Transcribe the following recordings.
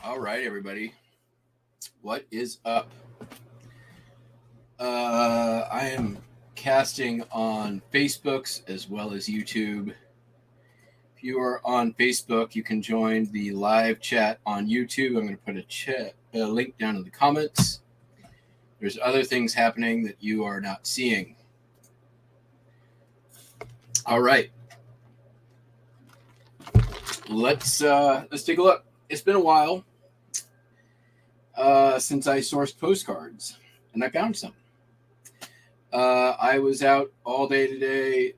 All right, everybody. What is up? I am casting on Facebooks as well as YouTube. If you are on Facebook, you can join the live chat on YouTube. I'm going to put a link down in the comments. There's other things happening that you are not seeing. All right. Let's take a look. It's been a while since I sourced postcards, and I found some. I was out all day today.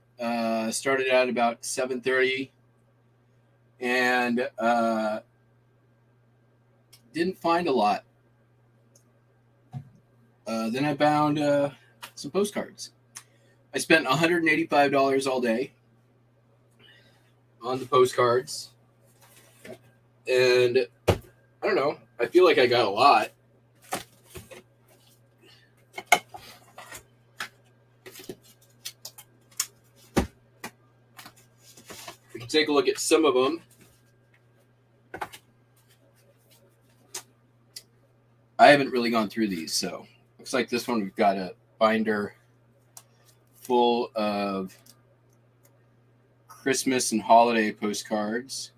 Started at about 7:30, and didn't find a lot. Then I found some postcards. I spent $185 all day on the postcards, and I don't know. I feel like I got a lot. We can take a look at some of them. I haven't really gone through these, so looks like this one we've got a binder full of Christmas and holiday postcards.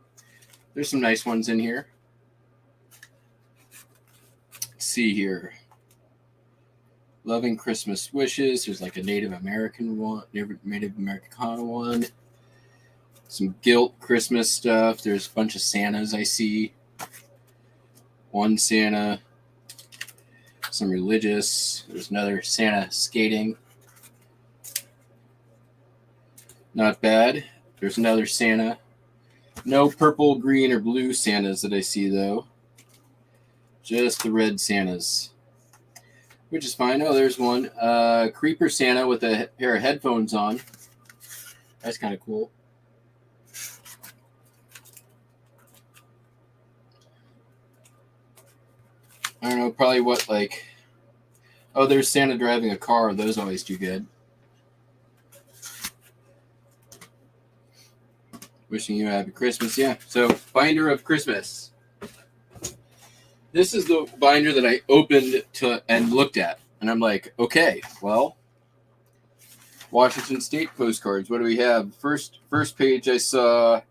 There's some nice ones in here. Let's see here. Loving Christmas wishes. There's like a Native American one, Native Americana one. Some guilt Christmas stuff. There's a bunch of Santas I see. One Santa. Some religious. There's another Santa skating. Not bad. There's another Santa. No purple, green, or blue Santas that I see, though. Just the red Santas. Which is fine. Oh, there's one. Creeper Santa with a pair of headphones on. That's kind of cool. I don't know, probably what, like... Oh, there's Santa driving a car. Those always do good. Wishing you a happy Christmas. Yeah, so binder of Christmas. This is the binder that I opened and looked at. And I'm like, okay, well, Washington State postcards. What do we have? First page I saw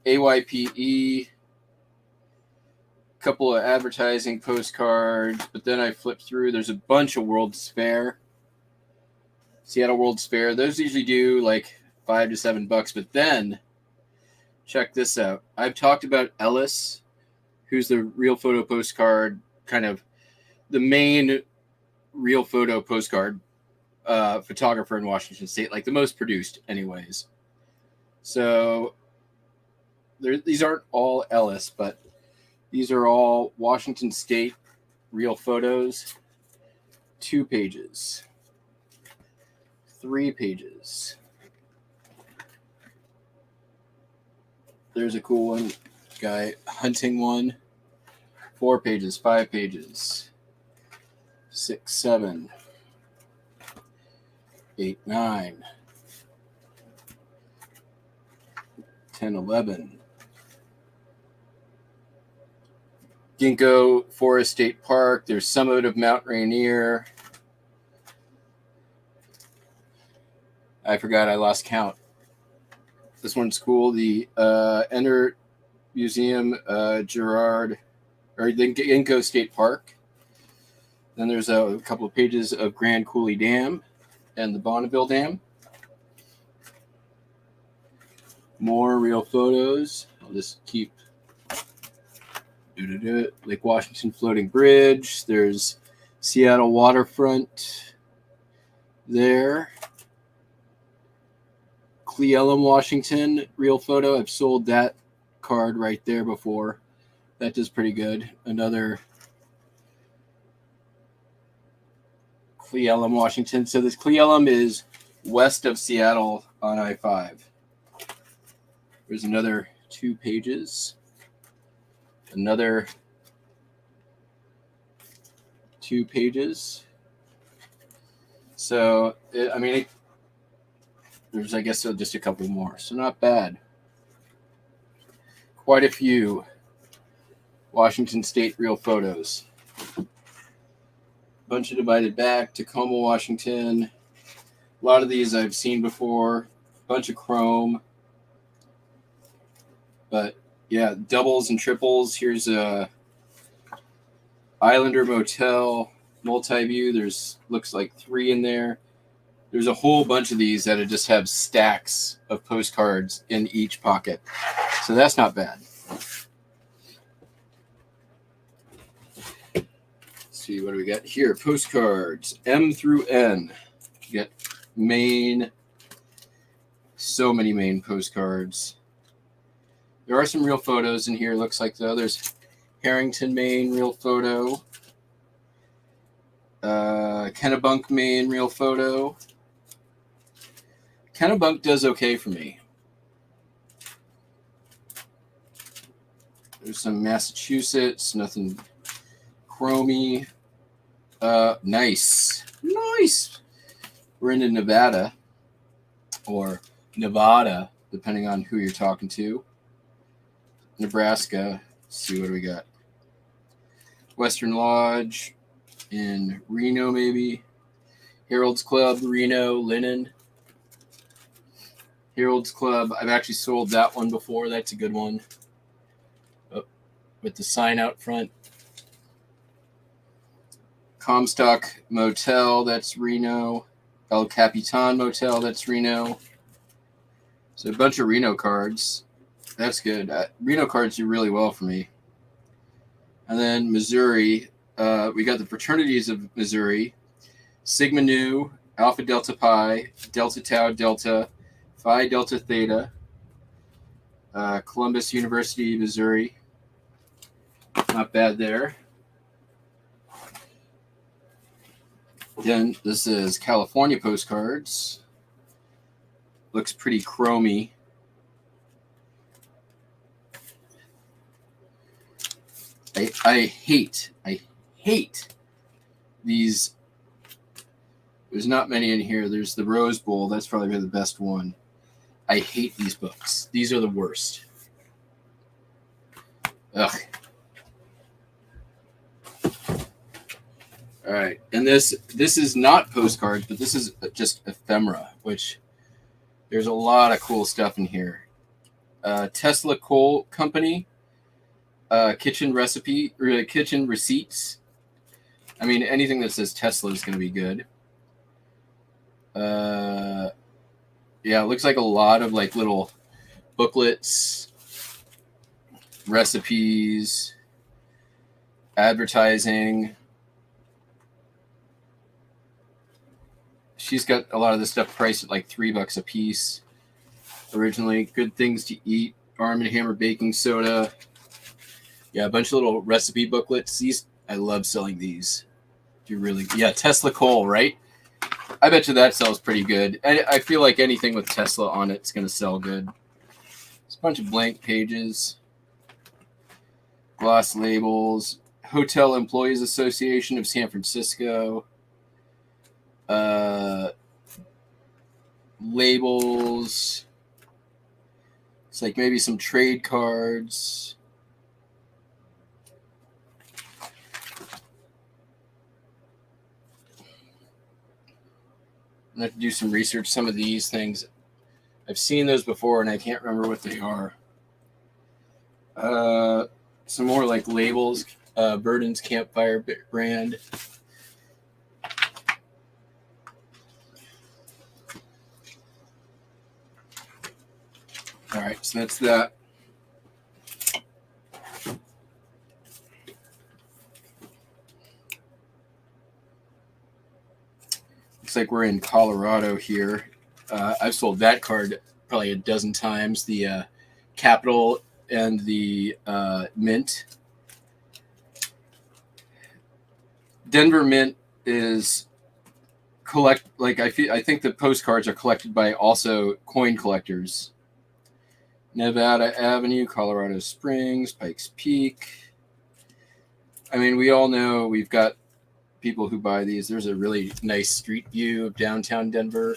AYPE, couple of advertising postcards, but then I flipped through. There's a bunch of World's Fair. Seattle World's Fair. Those usually do like $5 to $7, but then check this out. I've talked about Ellis, who's the real photo postcard, kind of the main real photo postcard photographer in Washington State, like the most produced anyways. So these aren't all Ellis, but these are all Washington State real photos. 2 pages. 3 pages. There's a cool one. Guy hunting one. 4 pages, 5 pages. 6, 7. 8, 9. 10, 11. Ginkgo Forest State Park. There's Summit of Mount Rainier. I forgot. I lost count. This one's cool. The Enter Museum, Girard, or the Ginkgo State Park. Then there's a couple of pages of Grand Coulee Dam and the Bonneville Dam. More real photos. I'll just keep. Lake Washington Floating Bridge. There's Seattle Waterfront there. Cle Elum, Washington, real photo. I've sold that card right there before. That does pretty good. Another Cle Elum, Washington. So this Cle Elum is west of Seattle on I-5. There's another 2 pages. Another 2 pages. So, there's, I guess, just a couple more. So not bad. Quite a few Washington State real photos. Bunch of divided back, Tacoma, Washington. A lot of these I've seen before. Bunch of chrome. But yeah, doubles and triples. Here's a Islander Motel multi-view. There's looks like 3 in there. There's a whole bunch of these that just have stacks of postcards in each pocket. So that's not bad. Let's see, what do we got here? Postcards, M through N. You got Maine. So many Maine postcards. There are some real photos in here. Looks like though. There's Harrington, Maine, real photo. Kennebunk, Maine, real photo. Kennebunk does okay for me. There's some Massachusetts, nothing chromy. Nice. We're into Nevada, or Nevada, depending on who you're talking to. Nebraska. Let's see, what do we got? Western Lodge in Reno, maybe. Harold's Club, Reno, Linen. Harold's Club. I've actually sold that one before. That's a good one. Oh, with the sign out front. Comstock Motel, that's Reno. El Capitan Motel, that's Reno. So a bunch of Reno cards. That's good. Reno cards do really well for me. And then Missouri. We got the fraternities of Missouri. Sigma Nu, Alpha Delta Pi, Delta Tau Delta, Phi Delta Theta, Columbus University, Missouri. Not bad there. Then this is California postcards. Looks pretty chromy. I hate these. There's not many in here. There's the Rose Bowl. That's probably the best one. I hate these books. These are the worst. Ugh. All right, and this is not postcards, but this is just ephemera, which there's a lot of cool stuff in here. Tesla Coal Company, kitchen recipe, or kitchen receipts. I mean, anything that says Tesla is going to be good. Yeah, it looks like a lot of like little booklets, recipes, advertising. She's got a lot of this stuff priced at like $3 a piece. Originally, good things to eat. Arm & Hammer baking soda. Yeah, a bunch of little recipe booklets. These, I love selling these. Yeah, Tesla Coal, right? I bet you that sells pretty good. I feel like anything with Tesla on it's going to sell good. It's a bunch of blank pages. Gloss labels. Hotel Employees Association of San Francisco. Labels. It's like maybe some trade cards. I have to do some research. Some of these things, I've seen those before, and I can't remember what they are. Some more like labels. Burden's Campfire brand. All right, so that's that. Looks like we're in Colorado here. I've sold that card probably a dozen times. The Capital and the Mint. Denver Mint is I think the postcards are collected by also coin collectors. Nevada Avenue, Colorado Springs, Pikes Peak. I mean, we all know we've got people who buy these. There's a really nice street view of downtown Denver.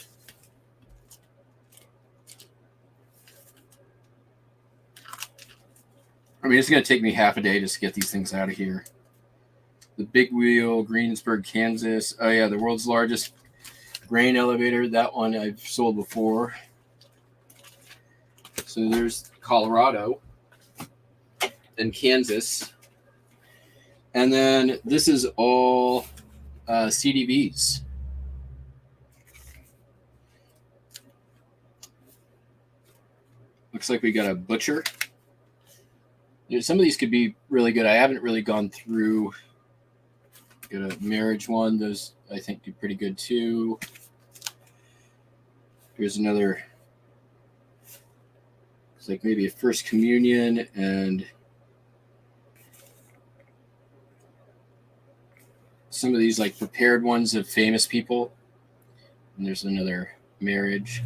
I mean, it's going to take me half a day just to get these things out of here. The Big Wheel, Greensburg, Kansas. Oh, yeah, the world's largest grain elevator. That one I've sold before. So there's Colorado and Kansas. And then this is all CDVs. Looks like we got a butcher. Some of these could be really good. I haven't really gone through. Got a marriage one. Those I think do pretty good too. Here's another. It's like maybe a first communion and some of these like prepared ones of famous people. And there's another marriage.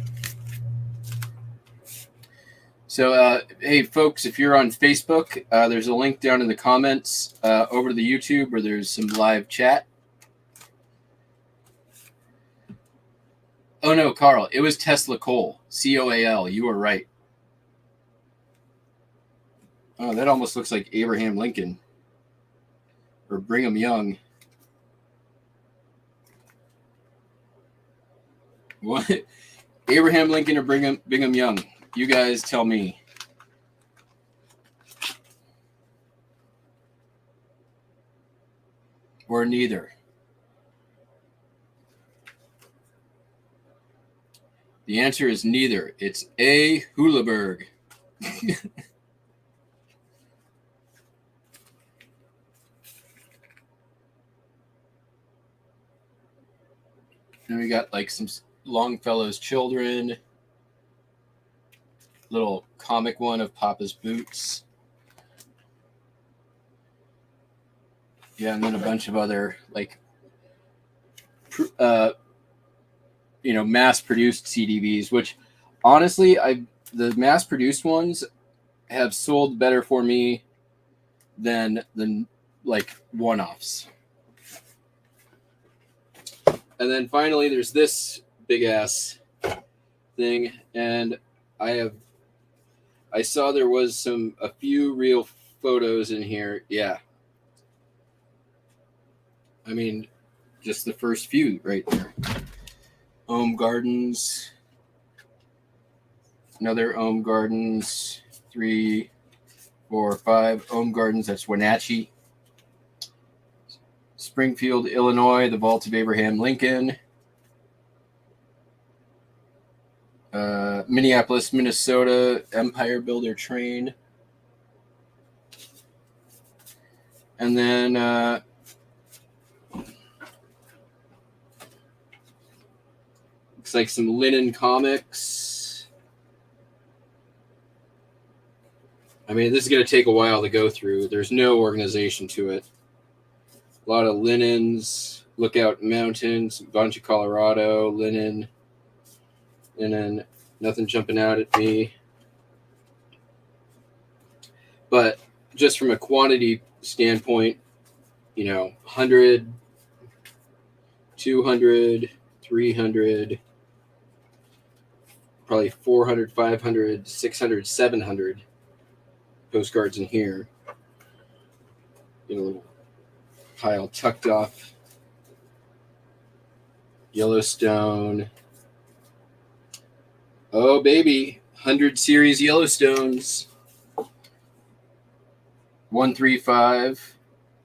So, hey, folks, if you're on Facebook, there's a link down in the comments over to the YouTube where there's some live chat. Oh, no, Carl, it was Tesla Coal, C-O-A-L. You were right. Oh, that almost looks like Abraham Lincoln or Brigham Young. What? Abraham Lincoln or Brigham Young? You guys tell me. Or neither. The answer is neither. It's A. Hulaberg. And we got like some Longfellow's Children. Little comic one of Papa's Boots. Yeah, and then a bunch of other like mass-produced CDVs, which honestly, the mass-produced ones have sold better for me than like one-offs. And then finally, there's this big ass thing, and I saw there was a few real photos in here. Yeah. I mean, just the first few right there. Ohm Gardens. Another Ohm Gardens. 3, 4, 5 Ohm Gardens. That's Wenatchee. Springfield, Illinois. The Vault of Abraham Lincoln. Minneapolis, Minnesota, Empire Builder Train. And then looks like some linen comics. I mean, this is going to take a while to go through. There's no organization to it. A lot of linens, Lookout Mountains, a bunch of Colorado, linen. And then nothing jumping out at me. But just from a quantity standpoint, 100, 200, 300, probably 400, 500, 600, 700 postcards in here. A little pile tucked off. Yellowstone. Oh, baby. 100 series Yellowstones. 135.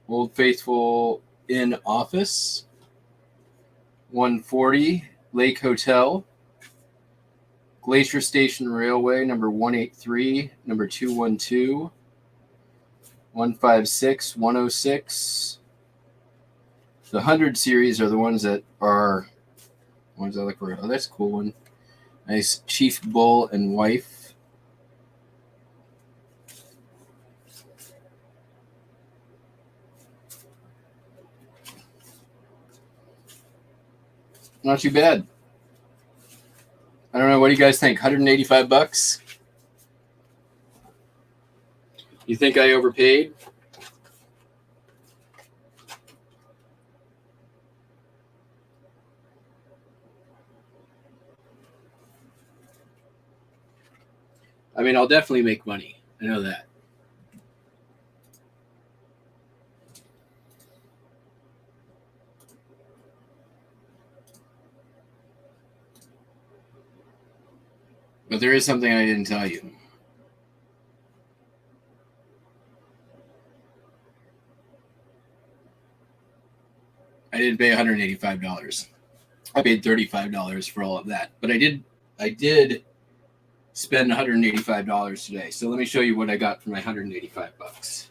Old Faithful in Office. 140. Lake Hotel. Glacier Station Railway, number 183, number 212. 156, 106. The 100 series are the ones that are ones I look for. Oh, that's a cool one. Nice Chief Bull and Wife. Not too bad. I don't know. What do you guys think? $185? You think I overpaid? I mean, I'll definitely make money. I know that. But there is something I didn't tell you. I didn't pay $185. I paid $35 for all of that. But I did spend $185 today. So let me show you what I got for my $185.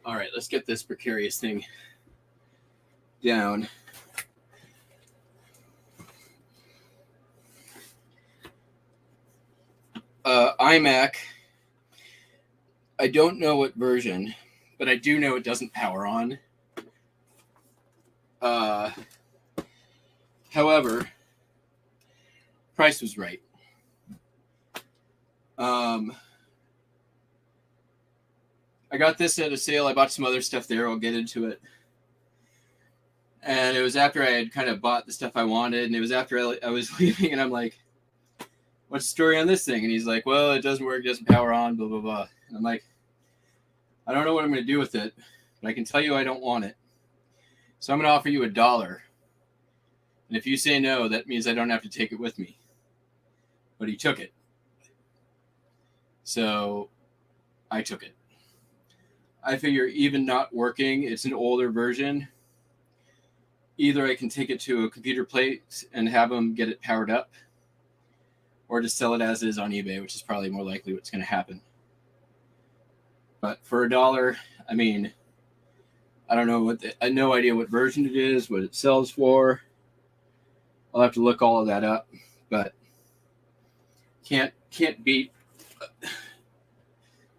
All right, let's get this precarious thing down. iMac, I don't know what version, but I do know it doesn't power on. However, price was right. I got this at a sale. I bought some other stuff there. I'll get into it. And it was after I had kind of bought the stuff I wanted, and it was after I was leaving, and I'm like, what's the story on this thing? And he's like, well, it doesn't work, it doesn't power on, blah, blah, blah. And I'm like, I don't know what I'm going to do with it, but I can tell you I don't want it. So I'm going to offer you $1. And if you say no, that means I don't have to take it with me. But he took it. So I took it. I figure even not working, it's an older version. Either I can take it to a computer place and have them get it powered up, or just sell it as is on eBay, which is probably more likely what's going to happen. But for $1, I mean, I don't know I have no idea what version it is, what it sells for. I'll have to look all of that up, but can't beat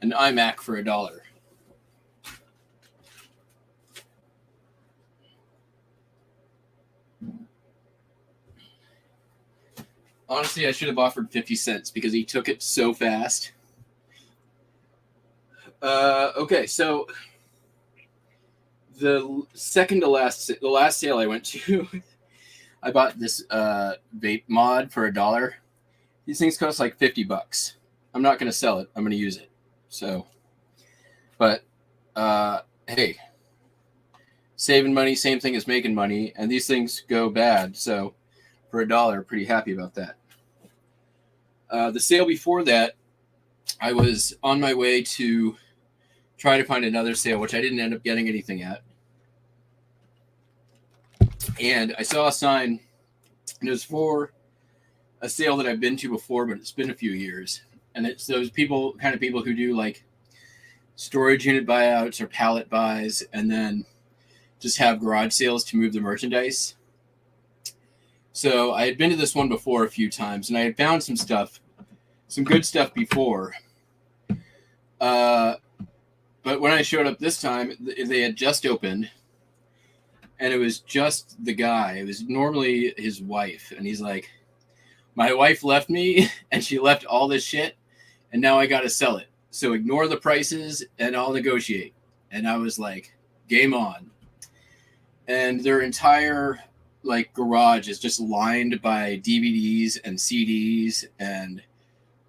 an iMac for $1. Honestly, I should have offered 50 cents because he took it so fast. Okay, so the last sale I went to, I bought this vape mod for $1. These things cost like $50. I'm not going to sell it. I'm going to use it. So, but hey, saving money, same thing as making money, and these things go bad. So for $1, pretty happy about that. The sale before that, I was on my way to try to find another sale, which I didn't end up getting anything at. And I saw a sign, and it was for a sale that I've been to before, but it's been a few years. And it's those kind of people who do like storage unit buyouts or pallet buys, and then just have garage sales to move the merchandise. So I had been to this one before a few times, and I had found some good stuff before. But when I showed up this time, they had just opened, and it was just the guy. It was normally his wife, and he's like, my wife left me, and she left all this shit, and now I got to sell it. So ignore the prices, and I'll negotiate. And I was like, game on. And their entire garage is just lined by DVDs and CDs and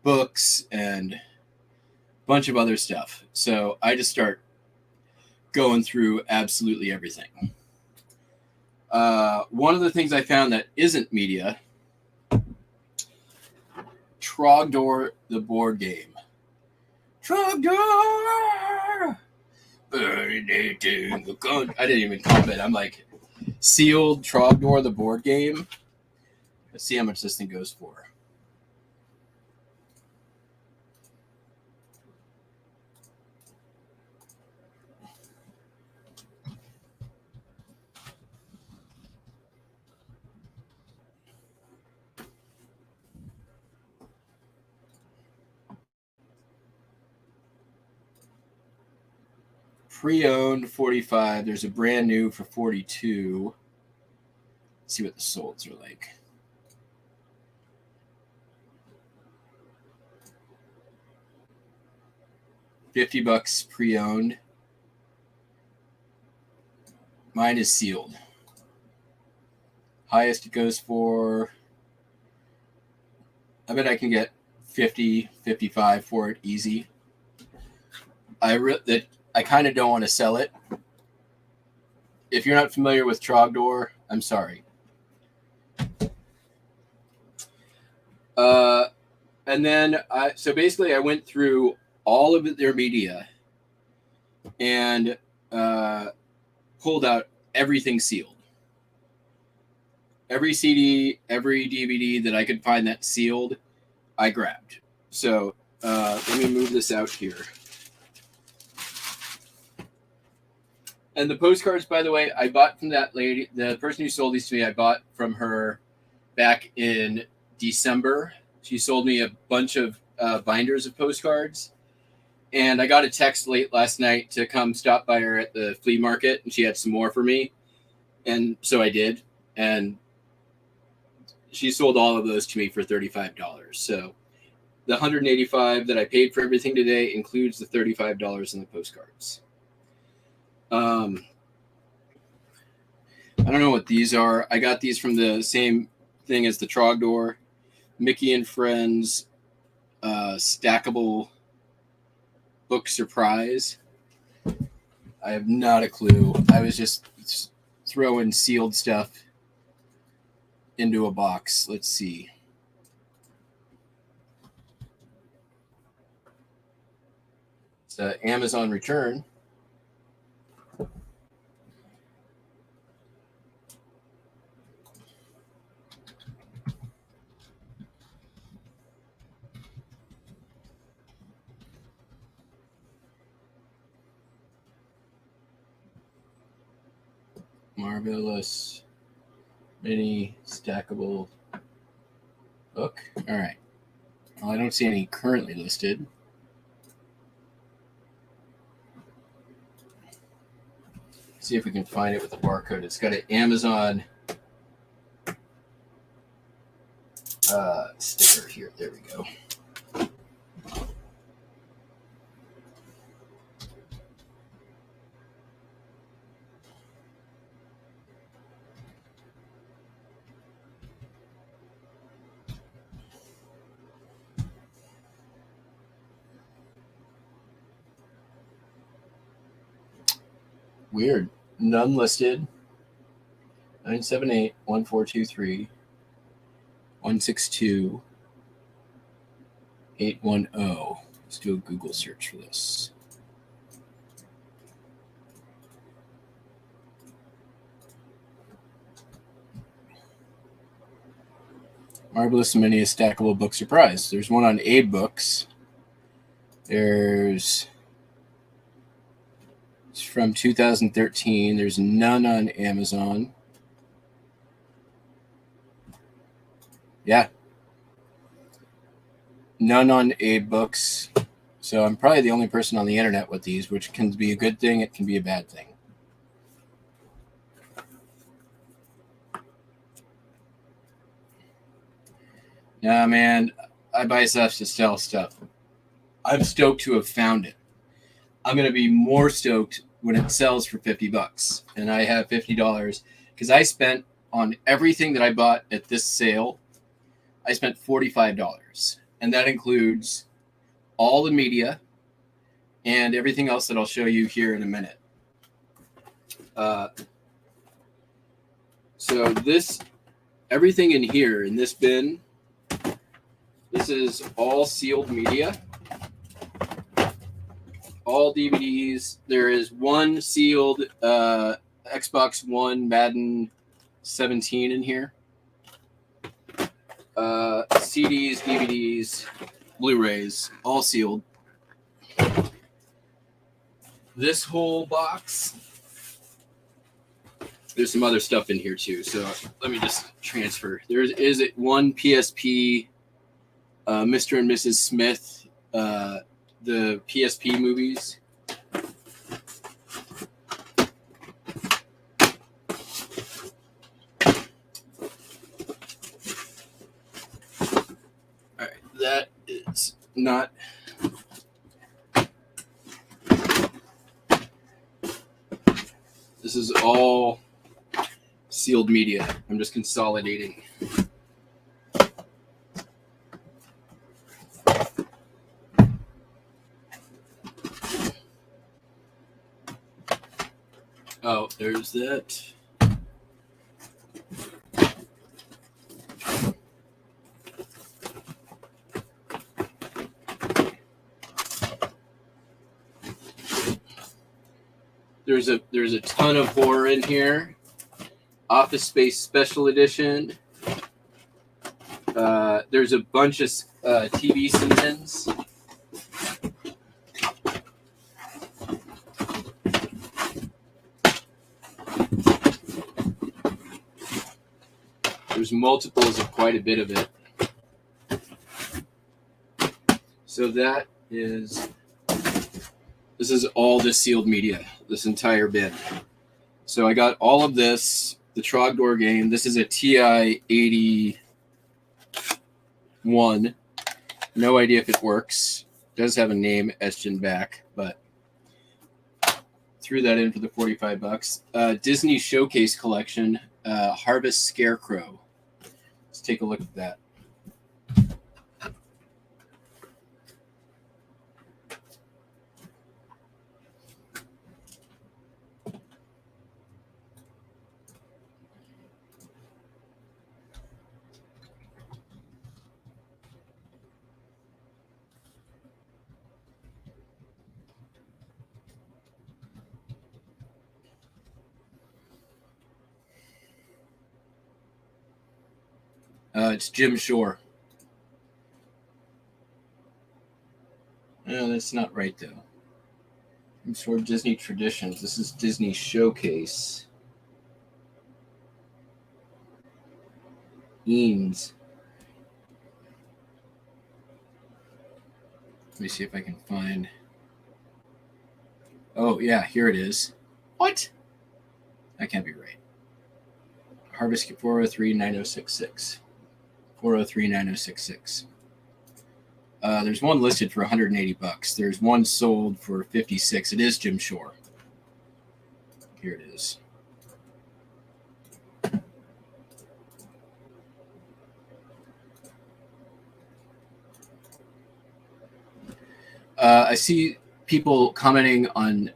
books and a bunch of other stuff. So I just start going through absolutely everything. One of the things I found that isn't media, Trogdor the board game. Trogdor! I didn't even comment. I'm like, sealed Trogdor the board game. Let's see how much this thing goes for. Pre-owned 45. There's a brand new for 42. Let's see what the solds are like. $50 pre-owned. Mine is sealed. Highest it goes for, I bet I can get 50, 55 for it easy. I kind of don't want to sell it. If you're not familiar with Trogdor, I'm sorry. And then, so basically I went through all of their media and pulled out everything sealed. Every CD, every DVD that I could find that's sealed, I grabbed. So let me move this out here. And the postcards, by the way, I bought from that lady. The person who sold these to me, I bought from her back in December. She sold me a bunch of binders of postcards. And I got a text late last night to come stop by her at the flea market, and she had some more for me. And so I did. And she sold all of those to me for $35. So the $185 that I paid for everything today includes the $35 in the postcards. I don't know what these are. I got these from the same thing as the Trogdor. Mickey and Friends stackable book surprise. I have not a clue. I was just throwing sealed stuff into a box. Let's see. It's an Amazon return. Marvelous mini stackable book. All right. Well, I don't see any currently listed. See if we can find it with the barcode. It's got an Amazon sticker here. There we go. Weird. None listed. 978-1423 162 810. Let's do a Google search for this. Marvelous Mini Stackable Book Surprise. There's one on Abe Books. There's from 2013. There's none on Amazon. Yeah. None on A-Books. So I'm probably the only person on the internet with these, which can be a good thing. It can be a bad thing. Nah, man, I buy stuff to sell stuff. I'm stoked to have found it. I'm going to be more stoked when it sells for $50 and I have $50 because I spent on everything that I bought at this sale. I spent $45, and that includes all the media and everything else that I'll show you here in a minute. So everything in here in this bin, this is all sealed media, all DVDs. There is one sealed Xbox One Madden 17 in here. CDs, DVDs, Blu-rays, all sealed. This whole box, there's some other stuff in here too. So let me just transfer. There is one PSP, Mr. and Mrs. Smith, the PSP movies. All right, that is not. This is all sealed media. I'm just consolidating. Oh, there's that. There's a ton of horror in here. Office Space Special Edition. There's a bunch of TV seasons. There's multiples of quite a bit of it. So this is all the sealed media, this entire bin. So I got all of this, the Trogdor game. This is a TI 81. No idea if it works. It does have a name etched in back, but threw that in for the $45. Disney Showcase Collection, Harvest Scarecrow. Let's take a look at that. It's Jim Shore. No, that's not right, though. Jim Shore Disney Traditions. This is Disney Showcase. Eames. Let me see if I can find. Oh, yeah, here it is. What? That can't be right. Harvest 403-9066. 403-9066. There's one listed for $180. There's one sold for $56. It is Jim Shore. Here it is. I see people commenting on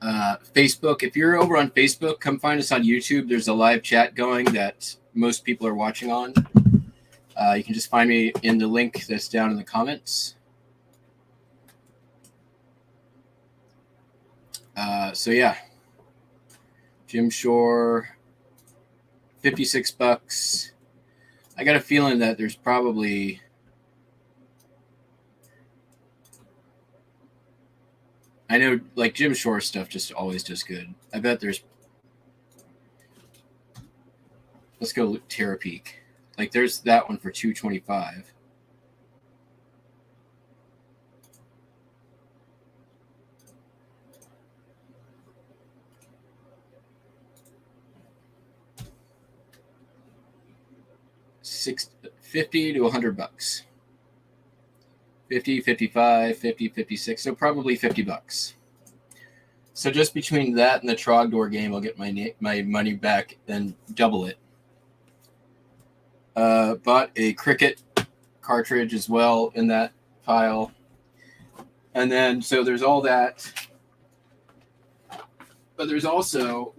Facebook. If you're over on Facebook, come find us on YouTube. There's a live chat going that most people are watching on. You can just find me in the link that's down in the comments. So yeah, Jim Shore, $56. I got a feeling that there's probably, I know, like, Jim Shore stuff just always does good. I bet there's. Let's go Terra Peak. Like, there's that one for $225. $50 to $100. 50, 55, 50, 56. So probably $50. So just between that and the Trogdor game, I'll get my money back and double it. Bought a Cricket cartridge as well in that pile. And then, so there's all that. But there's also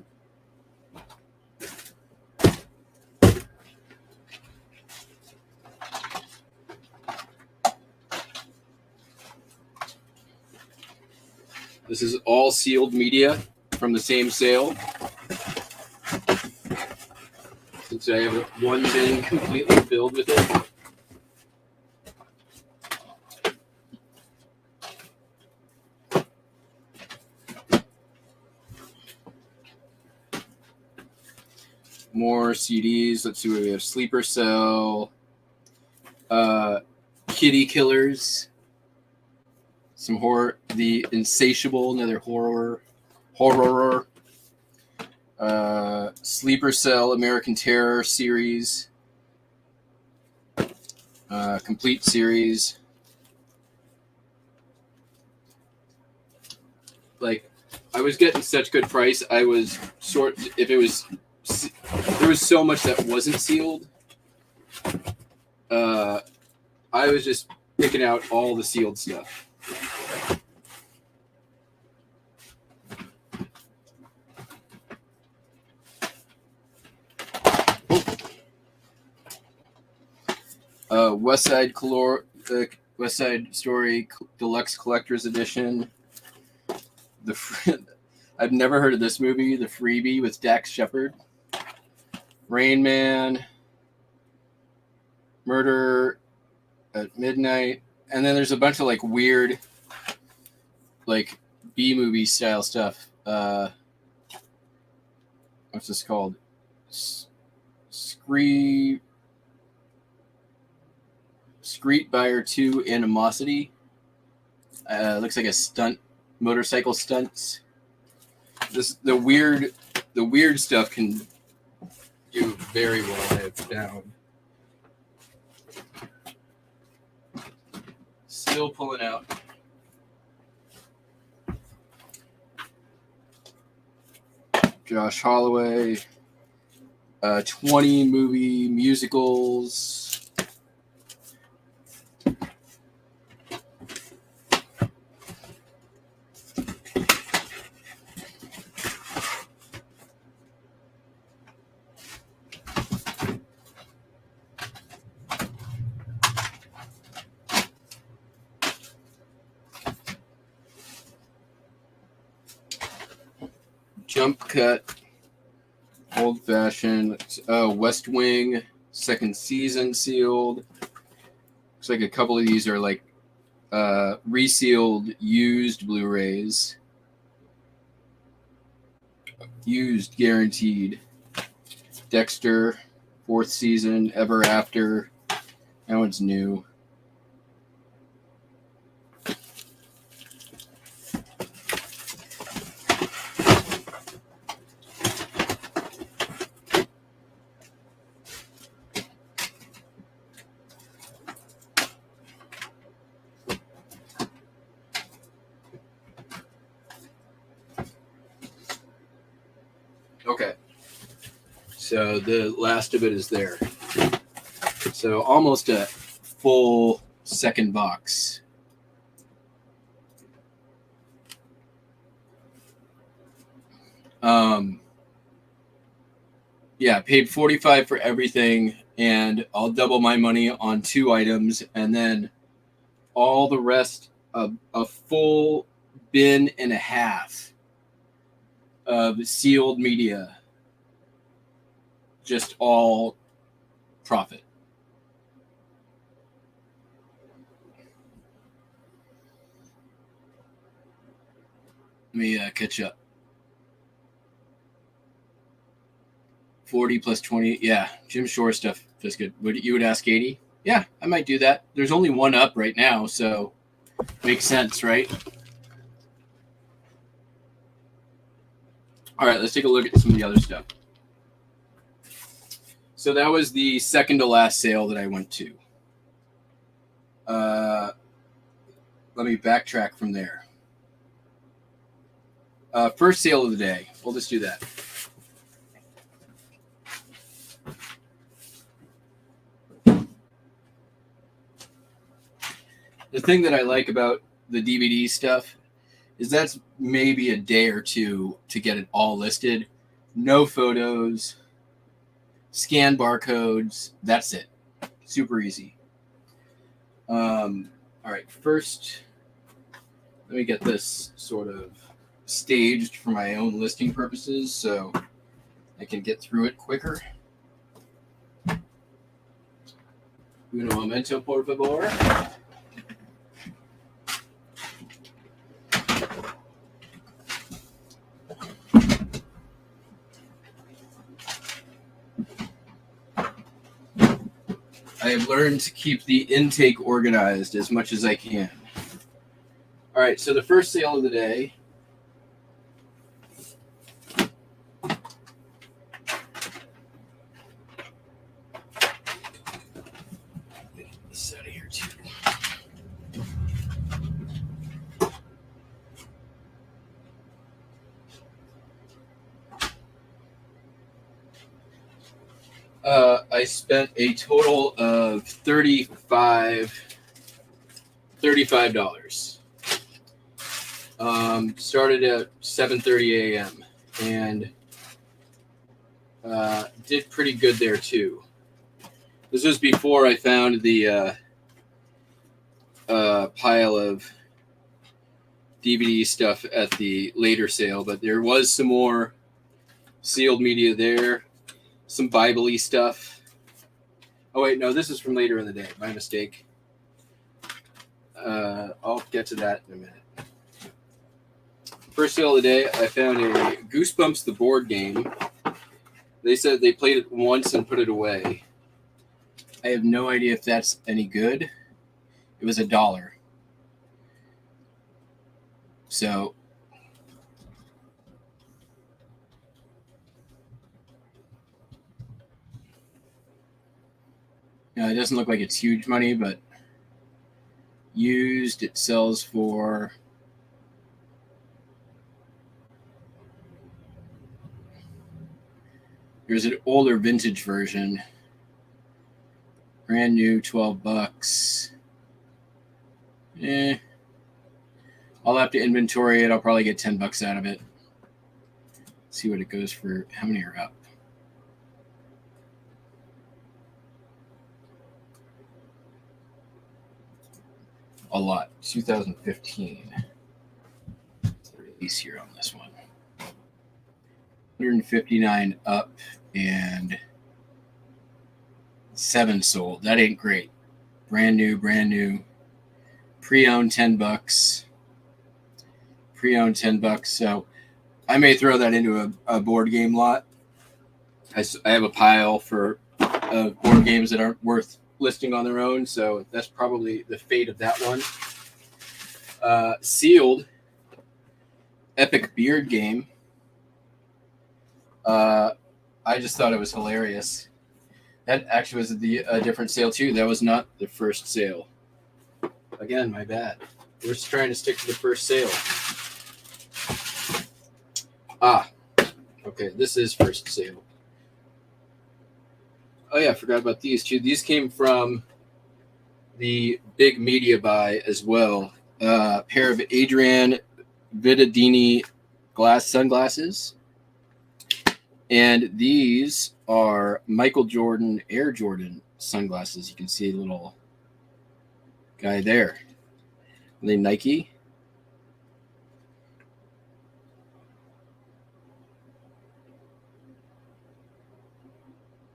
this is all sealed media from the same sale. Since I have one bin completely filled with it. More CDs. Let's see what we have. Sleeper Cell. Kitty Killers. Some horror. The Insatiable, another horror. Sleeper Cell, American Terror series. Complete series. Like, I was getting such good price. I was there was so much that wasn't sealed. I was just picking out all the sealed stuff. West Side Story Deluxe Collector's Edition. I've never heard of this movie. The Freebie with Dax Shepard. Rain Man. Murder at Midnight. And then there's a bunch of like weird, like B-movie style stuff. What's this called? Screet Buyer 2 Animosity. Looks like a motorcycle stunts. The weird stuff can do very well, I have found. Still pulling out. Josh Holloway. 20 movie musicals. Jump Cut, Old Fashioned, West Wing, second season sealed. Looks like a couple of these are like resealed used Blu-rays. Used guaranteed. Dexter, fourth season, Ever After. That one's new. Okay. So the last of it is there. So almost a full second box. Yeah, paid $45 for everything, and I'll double my money on 2 items, and then all the rest of a full bin and a half of sealed media. Just all profit. Let me catch up. 40 plus 20. Yeah, Jim Shore stuff. That's good. You would ask 80? Yeah, I might do that. There's only one up right now, so makes sense, right? All right, let's take a look at some of the other stuff. So that was the second to last sale that I went to. Let me backtrack from there. First sale of the day. We'll just do that. The thing that I like about the DVD stuff is that's maybe a day or two to get it all listed. No photos, scan barcodes. That's it. Super easy. All right, first, let me get this sort of staged for my own listing purposes so I can get through it quicker. Uno momento, por favor. I have learned to keep the intake organized as much as I can. All right, so the first sale of the day. Get this out of here too. I spent a total of $35. Started at 7:30 a.m. and did pretty good there too. This was before I found the pile of DVD stuff at the later sale, but there was some more sealed media there, some Bible-y stuff. Oh wait, no, this is from later in the day. My mistake. I'll get to that in a minute. First sale of the day, I found a Goosebumps the board game. They said they played it once and put it away. I have no idea if that's any good. It was $1. So it doesn't look like it's huge money, but used, it sells for there's an older vintage version. Brand new, $12. I'll have to inventory it. I'll probably get $10 out of it. See what it goes for. How many are up? A lot. 2015. Release here on this one. 159 up and 7 sold. That ain't great. Brand new. Pre-owned $10. Pre-owned $10. So I may throw that into a board game lot. I have a pile for board games that aren't worth listing on their own, so that's probably the fate of that one. Sealed Epic Beard Game. I just thought it was hilarious. That actually was a different sale too. That was not the first sale. Again, my bad. We're just trying to stick to the first sale. Okay, this is first sale. Oh yeah, I forgot about these too. These came from the big media buy as well. A pair of Adrian Vittadini glass sunglasses. And these are Michael Jordan Air Jordan sunglasses. You can see a little guy there. Are they Nike?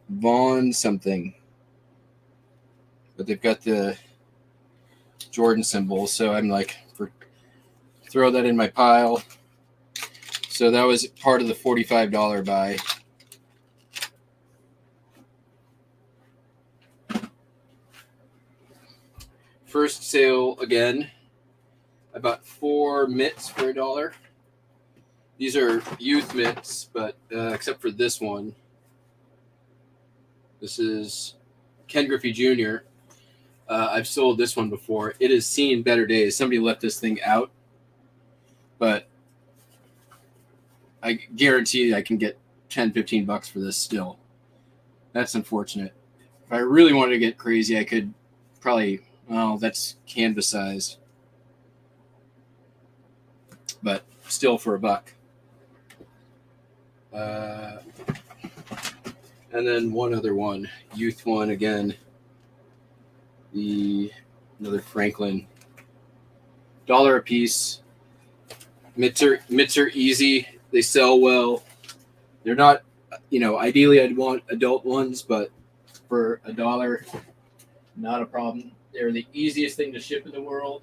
Vaughn something. But they've got the Jordan symbol, so I'm like, throw that in my pile. So that was part of the $45 buy. First sale again. I bought 4 mitts for $1. These are youth mitts, but except for this one. This is Ken Griffey Jr. I've sold this one before. It has seen better days. Somebody left this thing out, but I guarantee I can get $10-15 for this still. That's unfortunate. If I really wanted to get crazy, I could probably, well, that's canvas size. But still for $1. And then one other one, youth one again. Another Franklin. $1 a piece. Mitts are easy. They sell well. They're not, ideally I'd want adult ones, but for $1, not a problem. They're the easiest thing to ship in the world.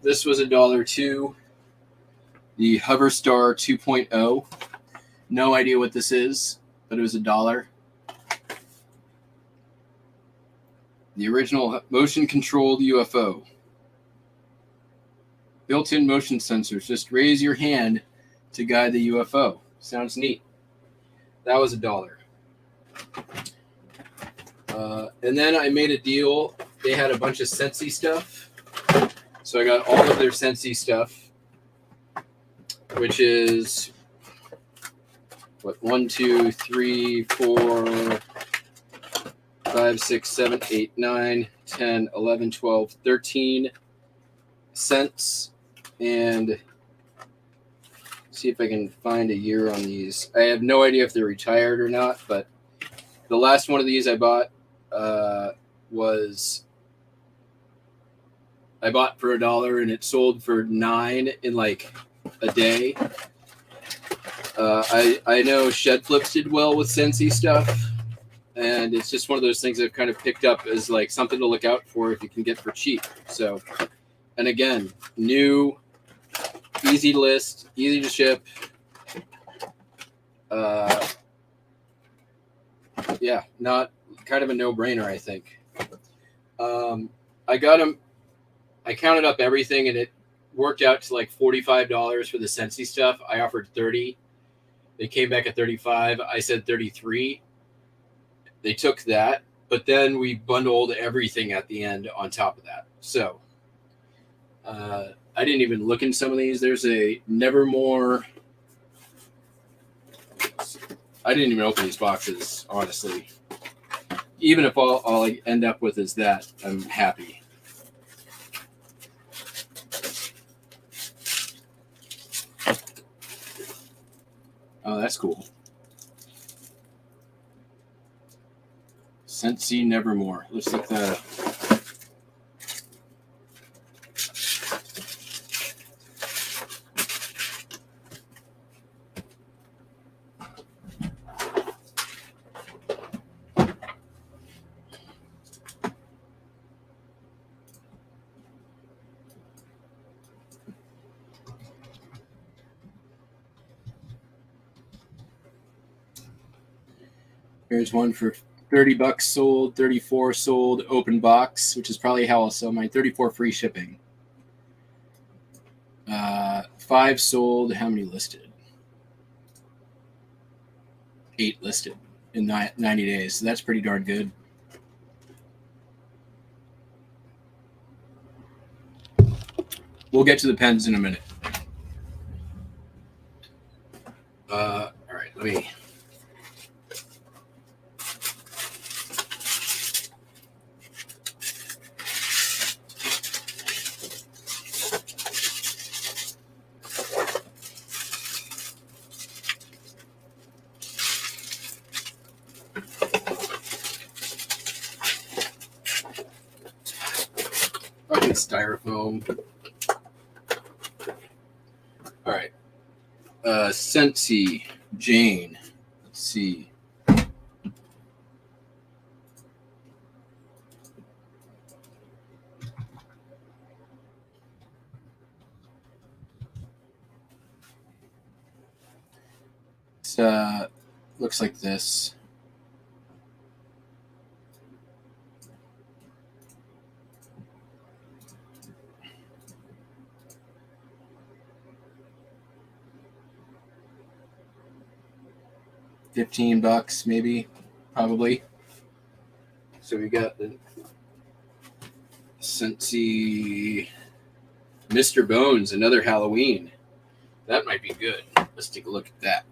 This was $1 too. The Hover Star 2.0. No idea what this is, but it was $1. The original motion-controlled UFO. Built-in motion sensors. Just raise your hand to guide the UFO. Sounds neat. That was $1. And then I made a deal. They had a bunch of Sensi stuff. So I got all of their Sensi stuff, which is, 1, 2, 3, 4, 5, 6, 7, 8, 9, 10, 11, 12, 13 cents. And see if I can find a year on these. I have no idea if they're retired or not, but the last one of these I bought I bought for $1 and it sold for $9 in like a day. I know Shed Flips did well with Sensi stuff, and it's just one of those things I've kind of picked up as like something to look out for if you can get for cheap. So, and again, new, easy to list, easy to ship. Yeah, not kind of a no-brainer, I think. I got them. I counted up everything, and it worked out to like $45 for the Sensi stuff. I offered $30. They came back at $35. I said $33. They took that, but then we bundled everything at the end on top of that. So I didn't even look in some of these. There's a Nevermore. I didn't even open these boxes, honestly. Even if all I end up with is that, I'm happy. Oh, that's cool. Sensi Nevermore. Let's look that up. Here's one for $30 sold, 34 sold, open box, which is probably how I'll sell mine. 34 free shipping. 5 sold. How many listed? 8 listed in 90 days. So that's pretty darn good. We'll get to the pens in a minute. All right, let me. Fucking styrofoam. All right. Sensi, Jane. Let's see. looks like this. $15 maybe, probably. So we got the Scentsy Mr. Bones, another Halloween. That might be good. Let's take a look at that.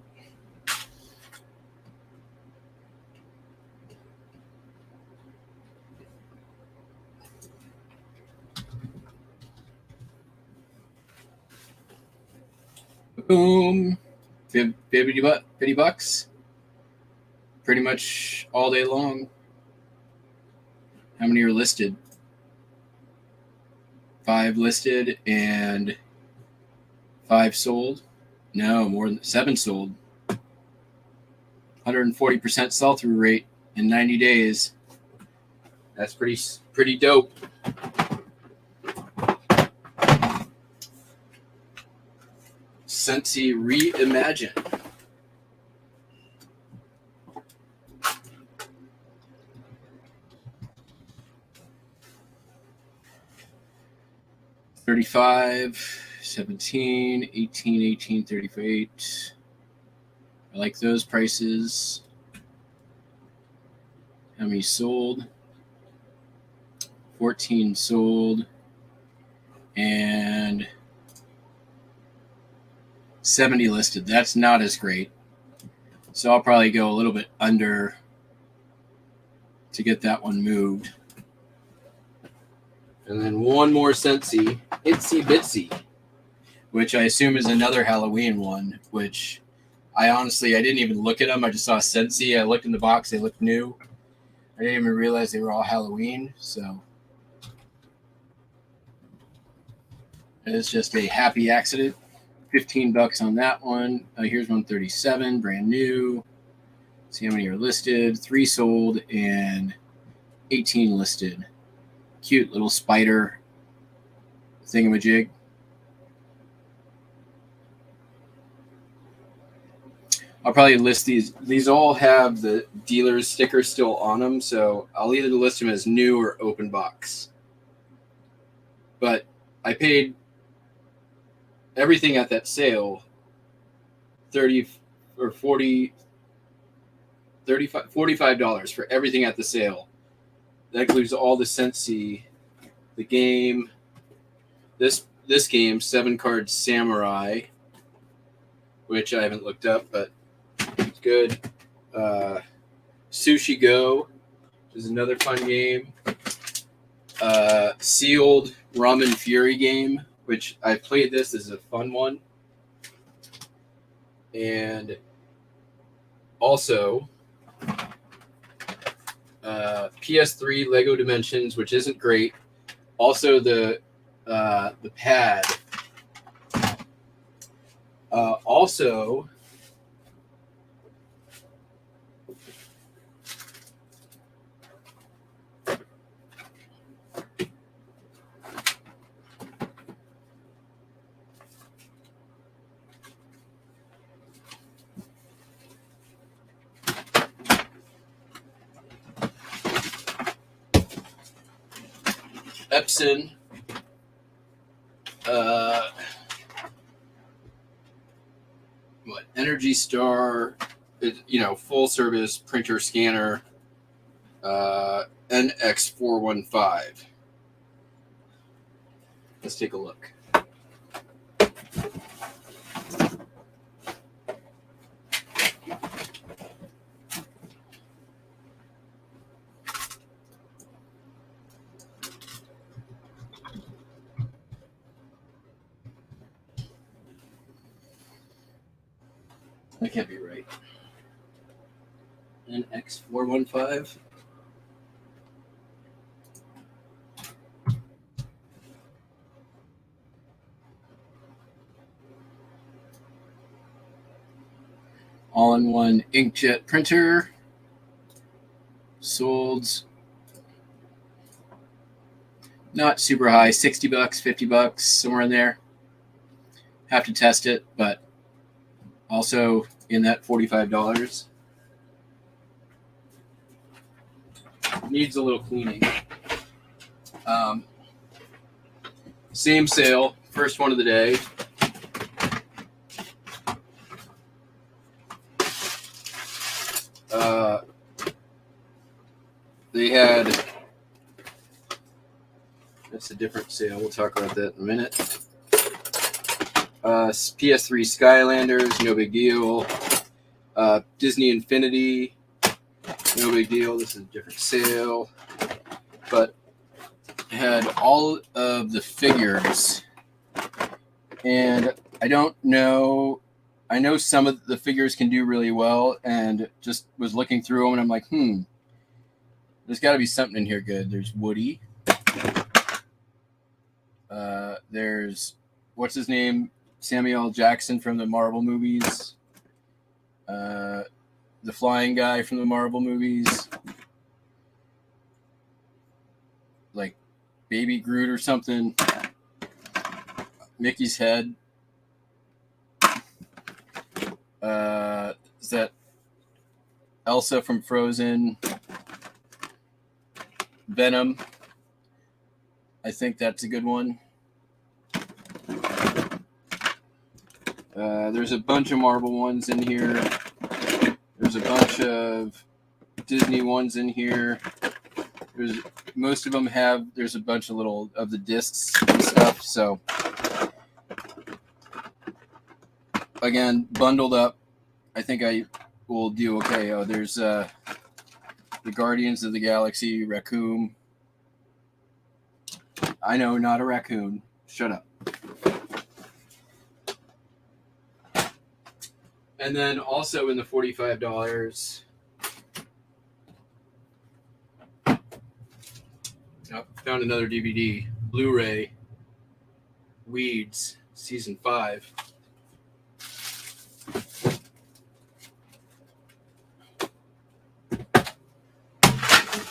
Boom. $50. Pretty much all day long. How many are listed? 5 listed and 5 sold. No, more than 7 sold. 140% sell-through rate in 90 days. That's pretty dope. Scentsy Reimagine. $35, $17, $18, $18, $38. I like those prices. How many sold? 14 sold. And 70 listed. That's not as great. So I'll probably go a little bit under to get that one moved. And then one more Scentsy, Itsy Bitsy, which I assume is another Halloween one, which I didn't even look at them. I just saw Scentsy. I looked in the box. They looked new. I didn't even realize they were all Halloween. So it's just a happy accident. $15 on that one. Here's 137, brand new. See how many are listed. 3 sold and 18 listed. Cute little spider thingamajig. I'll probably list these. These all have the dealer's sticker still on them, so I'll either list them as new or open box. But I paid everything at that sale $45 for everything at the sale. That includes all the Scentsy, the game, this game, 7-card Samurai, which I haven't looked up, but it's good. Sushi Go is another fun game. Sealed Ramen Fury game, which I played. This is a fun one. And also PS3 Lego Dimensions, which isn't great. Also the pad. Also Epson, Energy Star, full service printer scanner, NX415. Let's take a look. That can't be right. NX415. All-in-one inkjet printer. Sold. Not super high, $60, $50, somewhere in there. Have to test it, but also in that $45. Needs a little cleaning. Same sale, first one of the day. They had, that's a different sale. We'll talk about that in a minute. PS3 Skylanders, no big deal. Disney Infinity, no big deal. This is a different sale. But it had all of the figures. And I don't know. I know some of the figures can do really well, and just was looking through them, and I'm like, there's got to be something in here good. There's Woody. There's, what's his name? Samuel L. Jackson from the Marvel movies. The flying guy from the Marvel movies. Like Baby Groot or something. Mickey's head. Is that Elsa from Frozen? Venom. I think that's a good one. There's a bunch of Marvel ones in here. There's a bunch of Disney ones in here. Most of them have, there's a bunch of little of the discs and stuff. So again, bundled up. I think I will do okay. Oh, there's the Guardians of the Galaxy raccoon. I know, not a raccoon. Shut up. And then also in the $45, found another DVD, Blu-ray, Weeds, Season 5.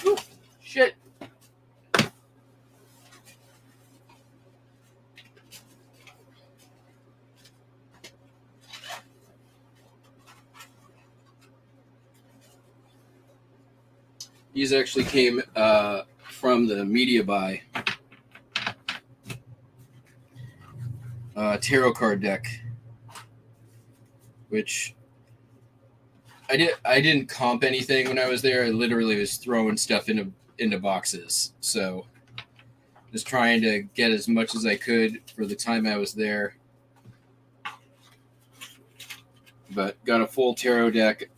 Ooh, shit. These actually came from the media buy. Tarot card deck, which I didn't comp anything when I was there. I literally was throwing stuff into boxes. So just trying to get as much as I could for the time I was there. But got a full tarot deck.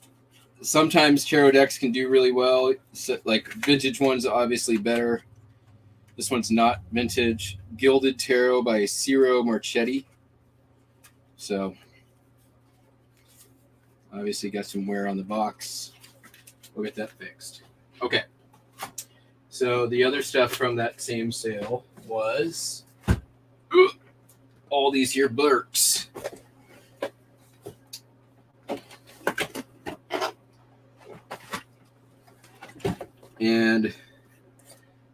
Sometimes tarot decks can do really well. So, like vintage ones, obviously better. This one's not vintage. Gilded Tarot by Ciro Marchetti. So, obviously got some wear on the box. We'll get that fixed. Okay. So, the other stuff from that same sale was all these here blurks. And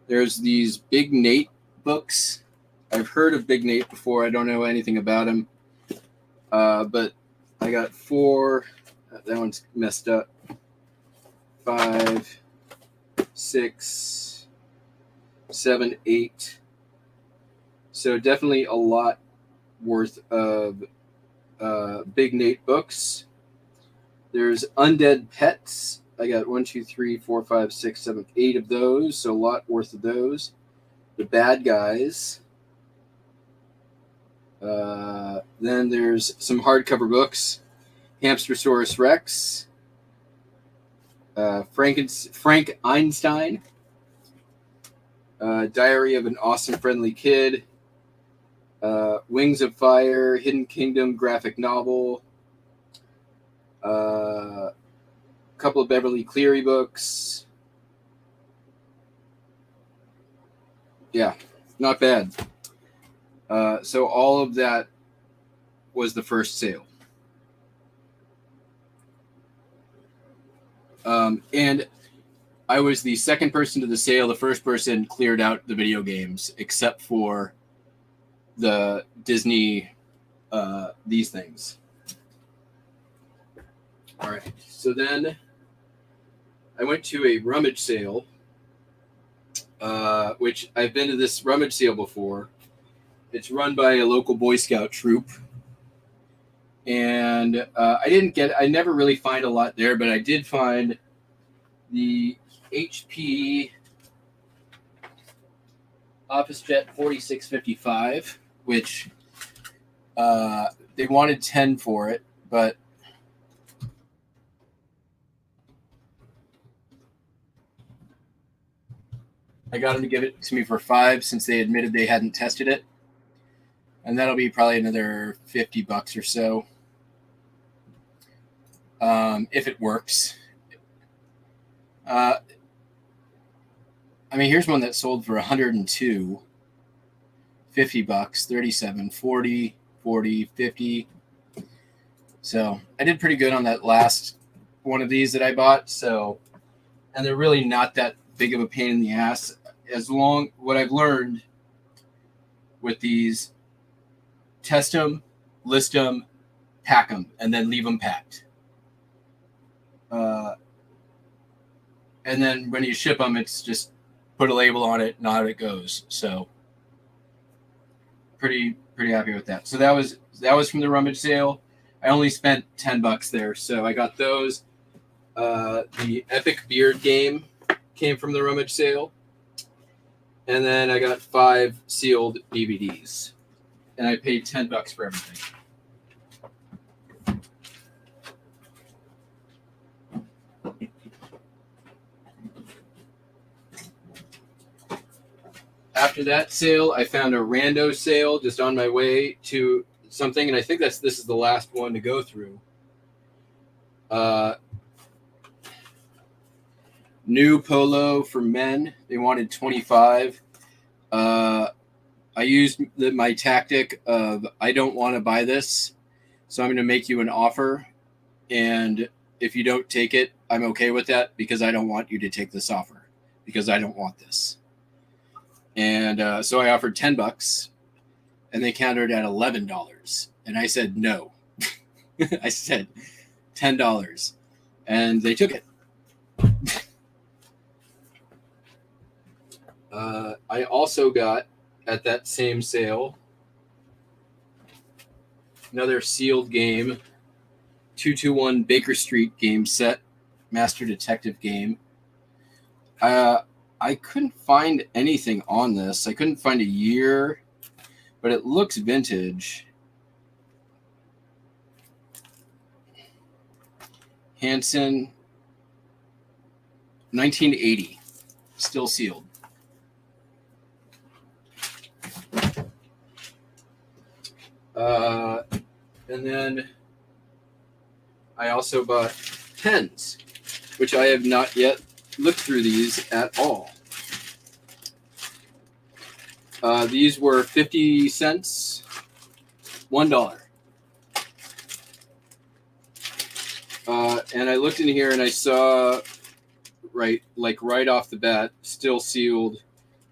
there's these Big Nate books. I've heard of Big Nate before. I don't know anything about him. But I got 4. That one's messed up. 5, 6, 7, 8. So definitely a lot worth of Big Nate books. There's Undead Pets. I got 1, 2, 3, 4, 5, 6, 7, 8 of those, so a lot worth of those. The Bad Guys. Then there's some hardcover books. Hamstersaurus Rex. Frank Einstein. Diary of an Awesome Friendly Kid. Wings of Fire. Hidden Kingdom graphic novel. Couple of Beverly Cleary books. Yeah, not bad. So all of that was the first sale. And I was the second person to the sale. The first person cleared out the video games, except for the Disney, these things. right. So then I went to a rummage sale, which I've been to this rummage sale before. It's run by a local Boy Scout troop. And I never really find a lot there, but I did find the HP OfficeJet 4655, which they wanted 10 for it, but I got them to give it to me for 5 since they admitted they hadn't tested it. And that'll be probably another $50 or so. If it works. I mean, here's one that sold for 102, $50, 37, 40, 40, 50. So I did pretty good on that last one of these that I bought. So, and they're really not that big of a pain in the ass. What I've learned with these, test them, list them, pack them, and then leave them packed. And then when you ship them, it's just put a label on it and out it goes. So pretty happy with that. So that was from the rummage sale. I only spent $10 there, so I got those. The Epic Beard game came from the rummage sale, and then I got 5 sealed DVDs, and I paid $10 for everything. After that sale, I found a rando sale just on my way to something, and I think this is the last one to go through. New polo for men. They wanted 25. I used my tactic of I don't want to buy this, so I'm going to make you an offer, and if you don't take it, I'm okay with that because I don't want you to take this offer because I don't want this. And so I offered $10, and they countered at $11, and I said no. I said $10, and they took it. I also got at that same sale another sealed game, 221 Baker Street game set, Master Detective game. I couldn't find anything on this. I couldn't find a year, but it looks vintage. Hanson, 1980, still sealed. And then I also bought pens, which I have not yet looked through these at all. These were 50 cents, $1. And I looked in here and I saw right off the bat, still sealed,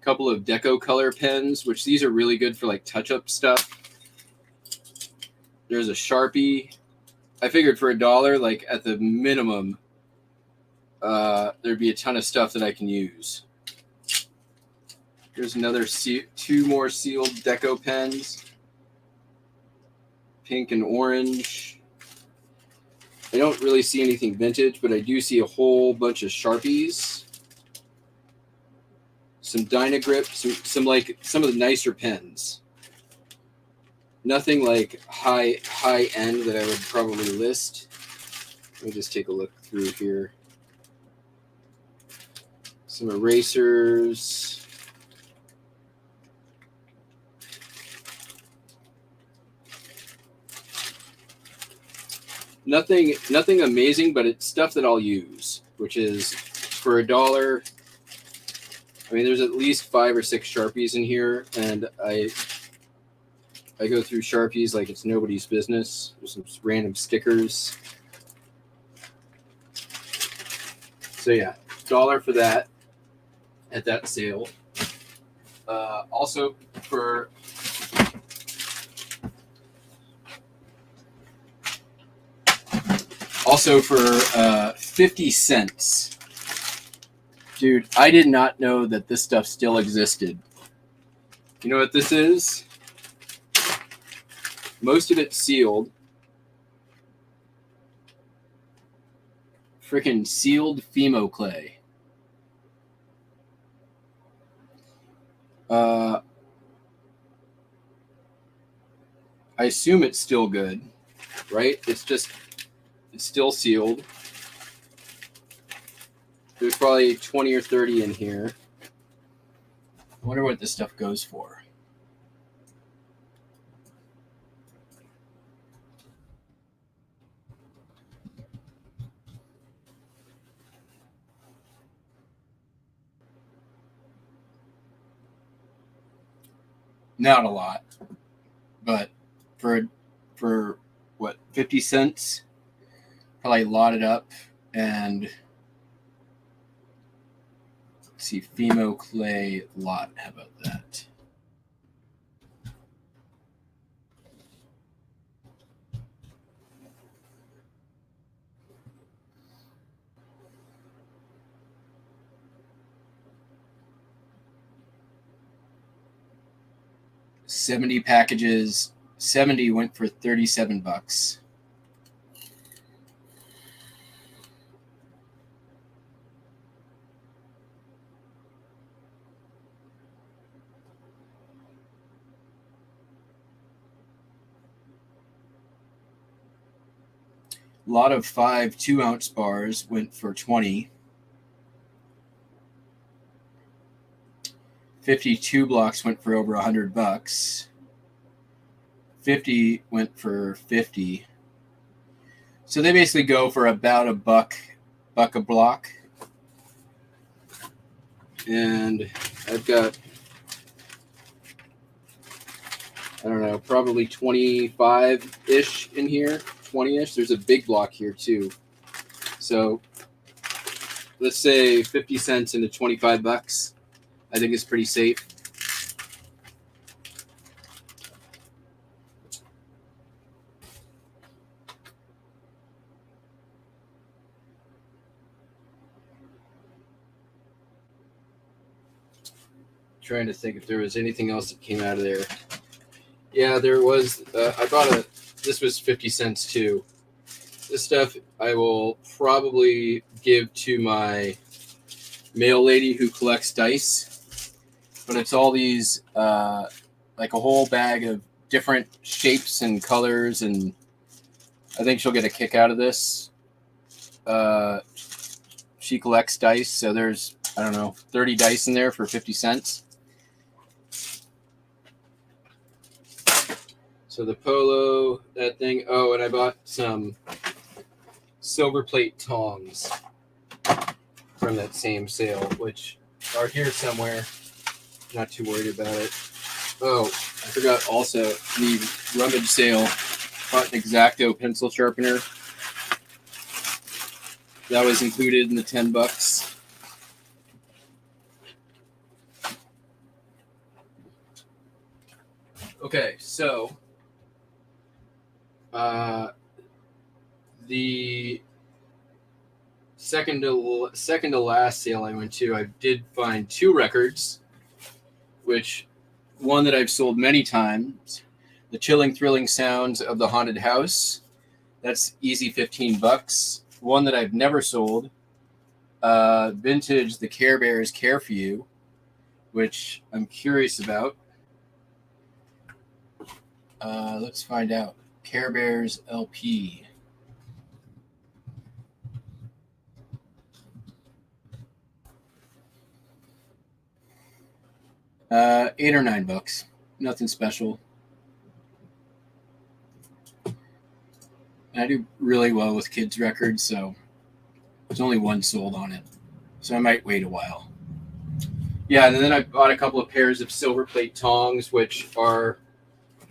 a couple of Deco Color pens, which these are really good for like touch-up stuff. There's a Sharpie. I figured for $1, like at the minimum, there'd be a ton of stuff that I can use. Here's another 2 more sealed Deco pens. Pink and orange. I don't really see anything vintage, but I do see a whole bunch of Sharpies. Some Dynagrip, some of the nicer pens. Nothing like high end that I would probably list. Let me just take a look through here. Some erasers. Nothing amazing, but it's stuff that I'll use, which is for $1. I mean, there's at least 5 or 6 Sharpies in here, and I go through Sharpies like it's nobody's business. There's some random stickers. So yeah, $1 for that at that sale. Also for Also for 50 cents. Dude, I did not know that this stuff still existed. You know what this is? Most of it's sealed. Freaking sealed Fimo clay. I assume it's still good, right? It's still sealed. There's probably 20 or 30 in here. I wonder what this stuff goes for. Not a lot, but for what, 50 cents, probably lot it up. And let's see, Fimo clay lot. How about that? $70 packages. 70 went for $37. A lot of 5 2-ounce bars went for 20. 52 blocks went for over $100. 50 went for 50. So they basically go for about a buck a block. And I've got, I don't know, probably 25-ish in here, 20-ish. There's a big block here too. So let's say 50 cents into $25. I think it's pretty safe. Trying to think if there was anything else that came out of there. Yeah, there was. I bought this was 50 cents too. This stuff I will probably give to my mail lady who collects dice. But it's all these, like a whole bag of different shapes and colors, and I think she'll get a kick out of this. She collects dice, so there's, I don't know, 30 dice in there for 50 cents. So the polo, that thing. Oh, and I bought some silver plate tongs from that same sale, which are here somewhere. Not too worried about it. Oh, I forgot also the rummage sale. Bought an X-Acto pencil sharpener. That was included in the $10. Okay, so the second to last sale I went to, I did find 2 records, which one that I've sold many times, The Chilling Thrilling Sounds of the Haunted House. That's easy $15. One that I've never sold, vintage The Care Bears Care For You, which I'm curious about. Let's find out. Care Bears LP. $8 or $9. Nothing special. And I do really well with kids' records, so there's only one sold on it. So I might wait a while. Yeah, and then I bought a couple of pairs of silver plate tongs, which are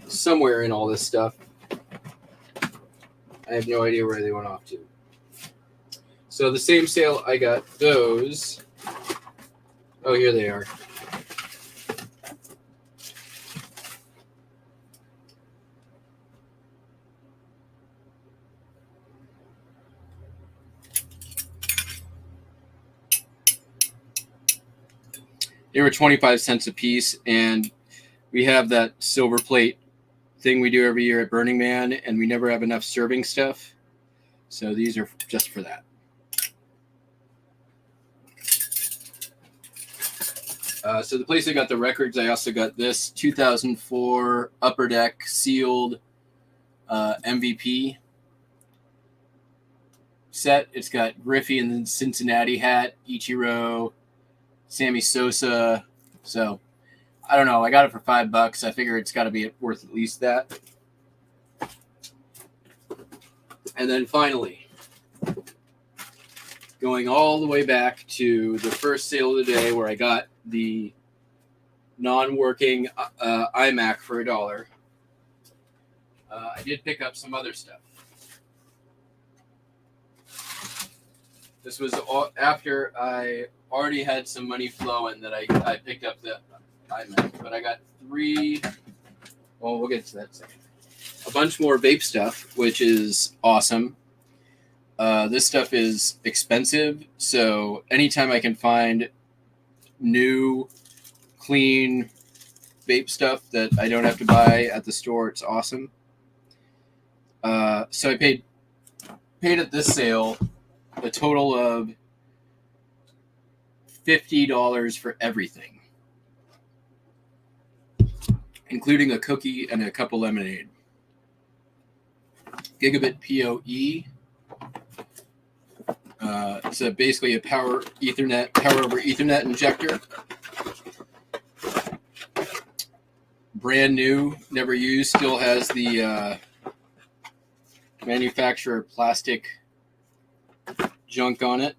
somewhere in all this stuff. I have no idea where they went off to. So the same sale, I got those. Oh, here they are. They were 25 cents a piece, and we have that silver plate thing we do every year at Burning Man, and we never have enough serving stuff. So these are just for that. So the place I got the records, I also got this 2004 Upper Deck sealed MVP set. It's got Griffey and the Cincinnati hat, Ichiro, Sammy Sosa. So I don't know. I got it for $5. I figure it's got to be worth at least that. And then finally, going all the way back to the first sale of the day where I got the non-working iMac for $1. I did pick up some other stuff. This was after I already had some money flowing that I picked up the iMac, but I got 3. Well, we'll get to that in a second. A bunch more vape stuff, which is awesome. This stuff is expensive, so anytime I can find new, clean vape stuff that I don't have to buy at the store, it's awesome. So I paid at this sale a total of $50 for everything, including a cookie and a cup of lemonade. Gigabit PoE. It's basically a power over Ethernet injector. Brand new, never used, still has the manufacturer plastic junk on it.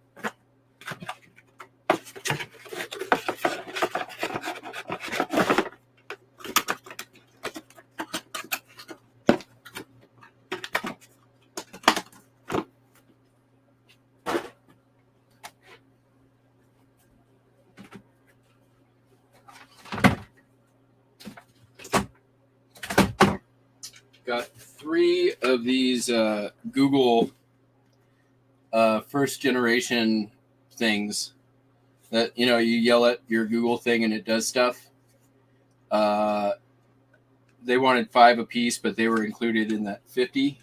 Got 3 of these Google first generation things that, you yell at your Google thing and it does stuff. They wanted 5 a piece, but they were included in that 50.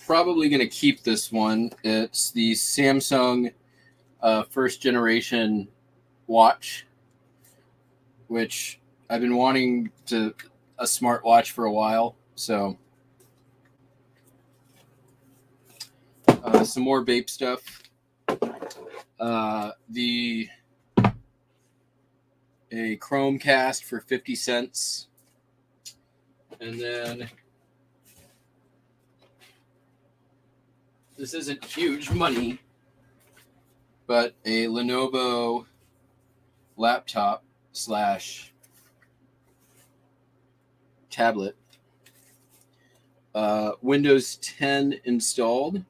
Probably going to keep this one. It's the Samsung first generation watch, which I've been wanting a smartwatch for a while. So some more vape stuff. A Chromecast for 50 cents. And then this isn't huge money, but a Lenovo laptop / tablet. Windows 10 installed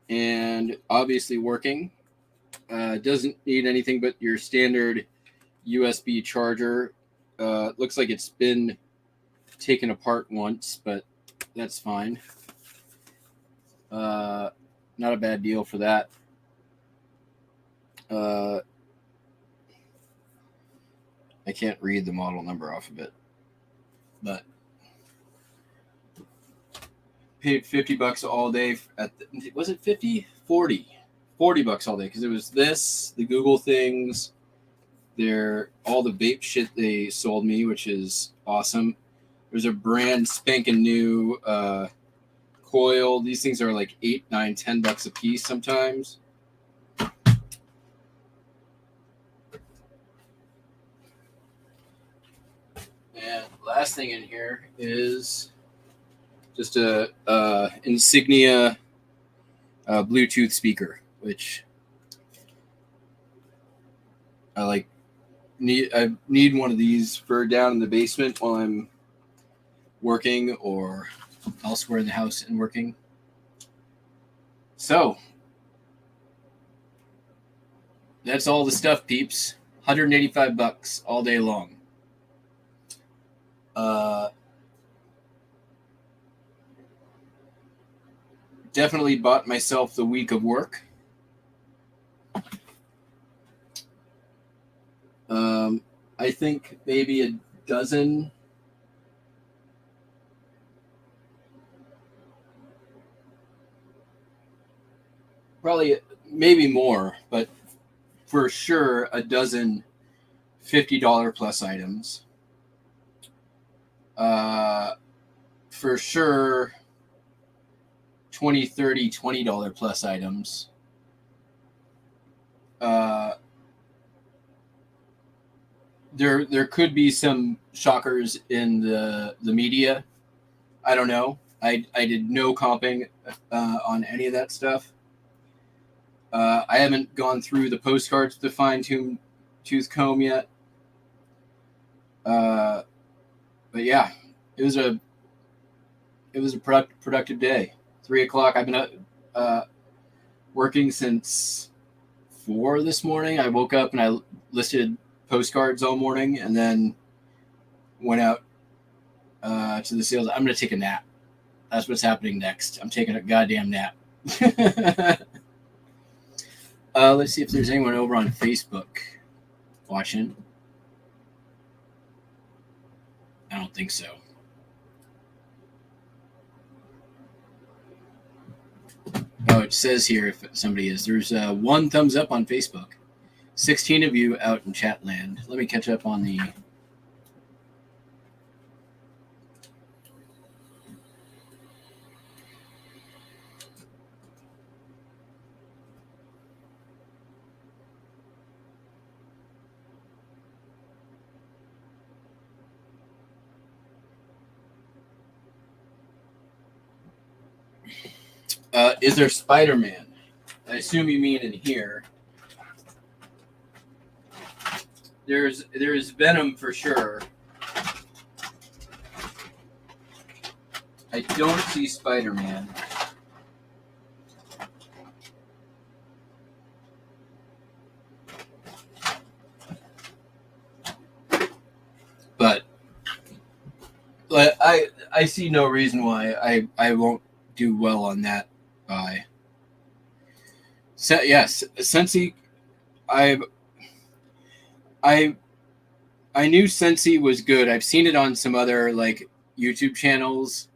and obviously working. Doesn't need anything but your standard USB charger. Looks like it's been taken apart once, but that's fine. Not a bad deal for that. I can't read the model number off of it, but paid $50 all day was it 50? 40 $40 all day, because it was this, the Google things, all the vape shit they sold me, which is awesome. There's a brand spanking new coil. These things are like $8, $9, $10 a piece sometimes. And last thing in here is just a Insignia Bluetooth speaker, which I need one of these for down in the basement while I'm working or elsewhere in the house and working. So that's all the stuff, peeps. $185 all day long. Definitely bought myself the week of work. I think maybe a dozen. Probably maybe more, but for sure a dozen $50 plus items. For sure 20, 30, $20 plus items. There could be some shockers in the media. I don't know. I did no comping on any of that stuff. I haven't gone through the postcards with the fine-tooth comb yet. But yeah, it was a productive day. 3:00. I've been working since 4 this morning. I woke up and I listed postcards all morning, and then went out to the sales. I'm going to take a nap. That's what's happening next. I'm taking a goddamn nap. Let's see if there's anyone over on Facebook watching. I don't think so. Oh, it says here if somebody is. There's 1 thumbs up on Facebook. 16 of you out in chat land. Let me catch up on the... Is there Spider-Man? I assume you mean in here. There's Venom for sure. I don't see Spider-Man. But I see no reason why I won't do well on that buy. So, yes, Sensi. I knew Sensi was good. I've seen it on some other like YouTube channels.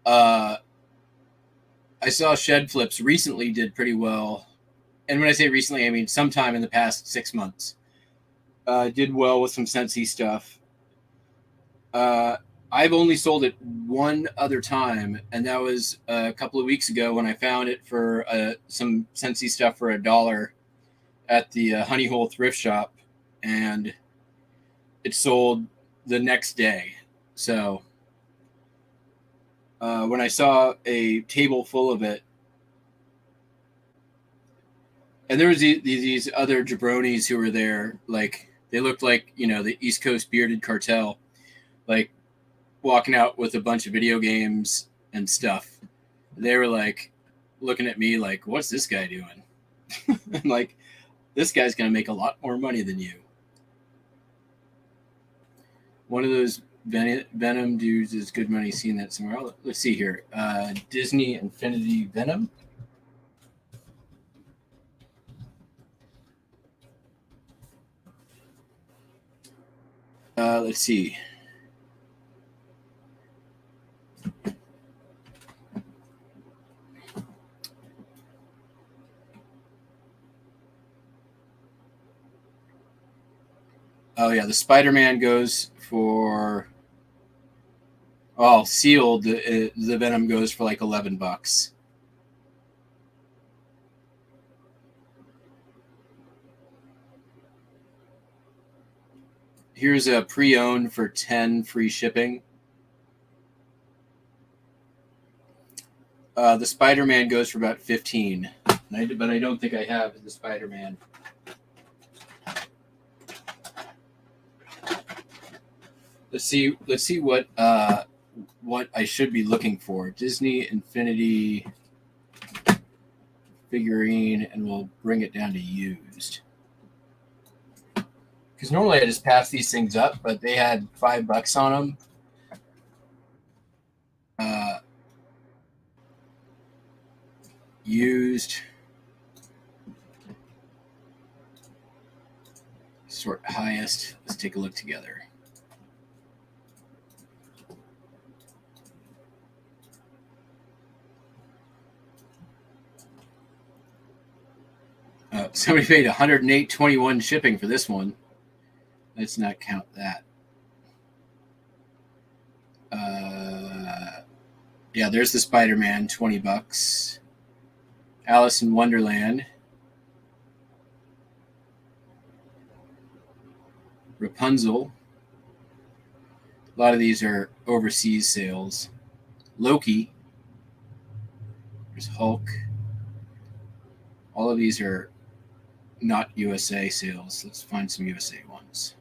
I saw Shed Flips recently did pretty well, and when I say recently, I mean sometime in the past 6 months. Did well with some Sensi stuff. I've only sold it one other time, and that was a couple of weeks ago when I found it for some Sensi stuff for $1 at the Honey Hole thrift shop, and it sold the next day. So when I saw a table full of it, and there was these other jabronis who were there, like they looked like, you know, the East Coast bearded cartel, like walking out with a bunch of video games and stuff. They were like looking at me like, what's this guy doing? I'm like, this guy's going to make a lot more money than you. One of those Venom dudes is good money. Seeing that somewhere. Let's see here. Disney Infinity Venom. Let's see. Oh yeah, the Spider-Man goes for sealed. The Venom goes for like $11. Here's a pre-owned for 10 free shipping. The Spider-Man goes for about 15, but I don't think I have the Spider-Man. Let's see what I should be looking for. Disney Infinity figurine, and we'll bring it down to used. Because normally I just pass these things up, but they had $5 on them, used. Sort highest. Let's take a look together. Somebody paid $108.21 shipping for this one. Let's not count that. Yeah, there's the Spider-Man, $20. Alice in Wonderland. Rapunzel. A lot of these are overseas sales. Loki. There's Hulk. All of these are not USA sales. Let's find some USA ones.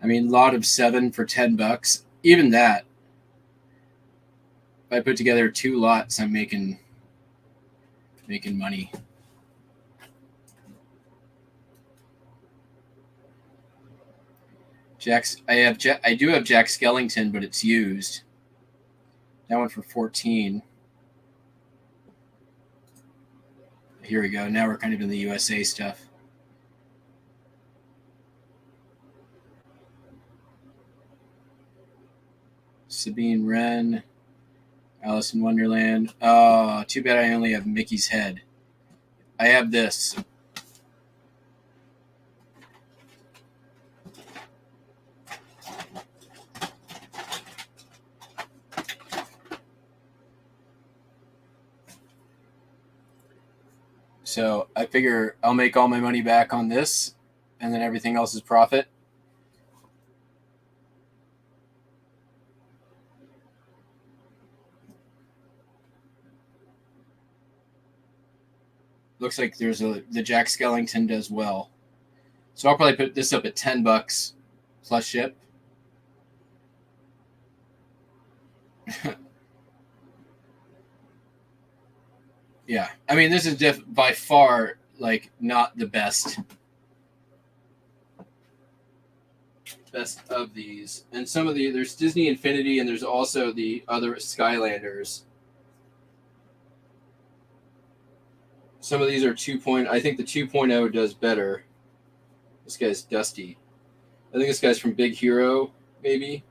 I mean, lot of 7 for $10. Even that, if I put together 2 lots, I'm making money. I do have Jack Skellington, but it's used. That one for 14. Here we go. Now we're kind of in the USA stuff. Sabine Wren, Alice in Wonderland. Oh, too bad I only have Mickey's head. I have this. So I figure I'll make all my money back on this, and then everything else is profit. Looks like there's the Jack Skellington does well. So I'll probably put this up at $10 plus ship. Yeah, I mean, this is by far like not the best of these. And some of there's Disney Infinity, and there's also the other Skylanders. Some of these are 2.0. I think the 2.0 does better. This guy's Dusty. I think this guy's from Big Hero, maybe.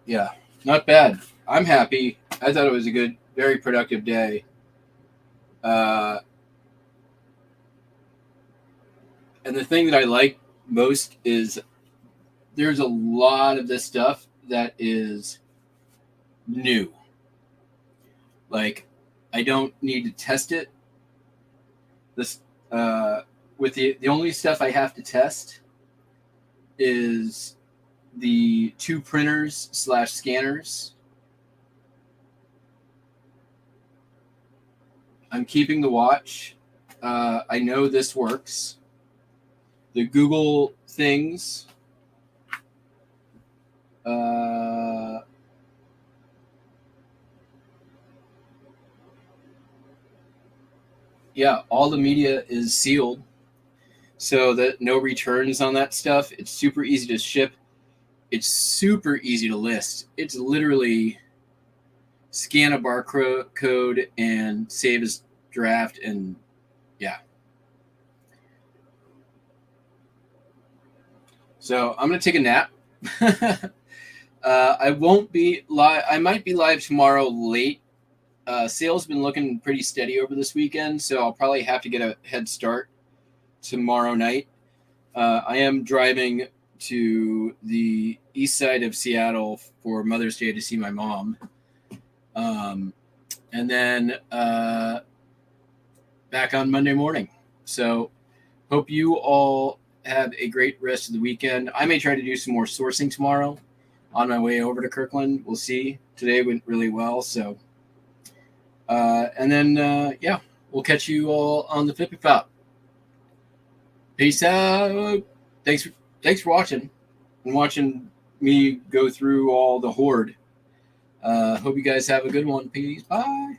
Yeah, not bad. I'm happy. I thought it was a good, very productive day. And the thing that I like most is there's a lot of this stuff that is new. Like, I don't need to test it. This with the only stuff I have to test is the 2 printers / scanners. I'm keeping the watch. I know this works. The Google things. Yeah, all the media is sealed, so that no returns on that stuff. It's super easy to ship. It's super easy to list. It's literally scan a barcode and save as draft, and yeah. So I'm gonna take a nap. I won't be live. I might be live tomorrow late. Sales been looking pretty steady over this weekend, so I'll probably have to get a head start tomorrow night. I am driving to the east side of Seattle for Mother's Day to see my mom. And then back on Monday morning. So hope you all have a great rest of the weekend. I may try to do some more sourcing tomorrow on my way over to Kirkland. We'll see. Today went really well, so And then, yeah, we'll catch you all on the Flippy Flop. Peace out. Thanks for watching and watching me go through all the horde. Hope you guys have a good one. Peace. Bye.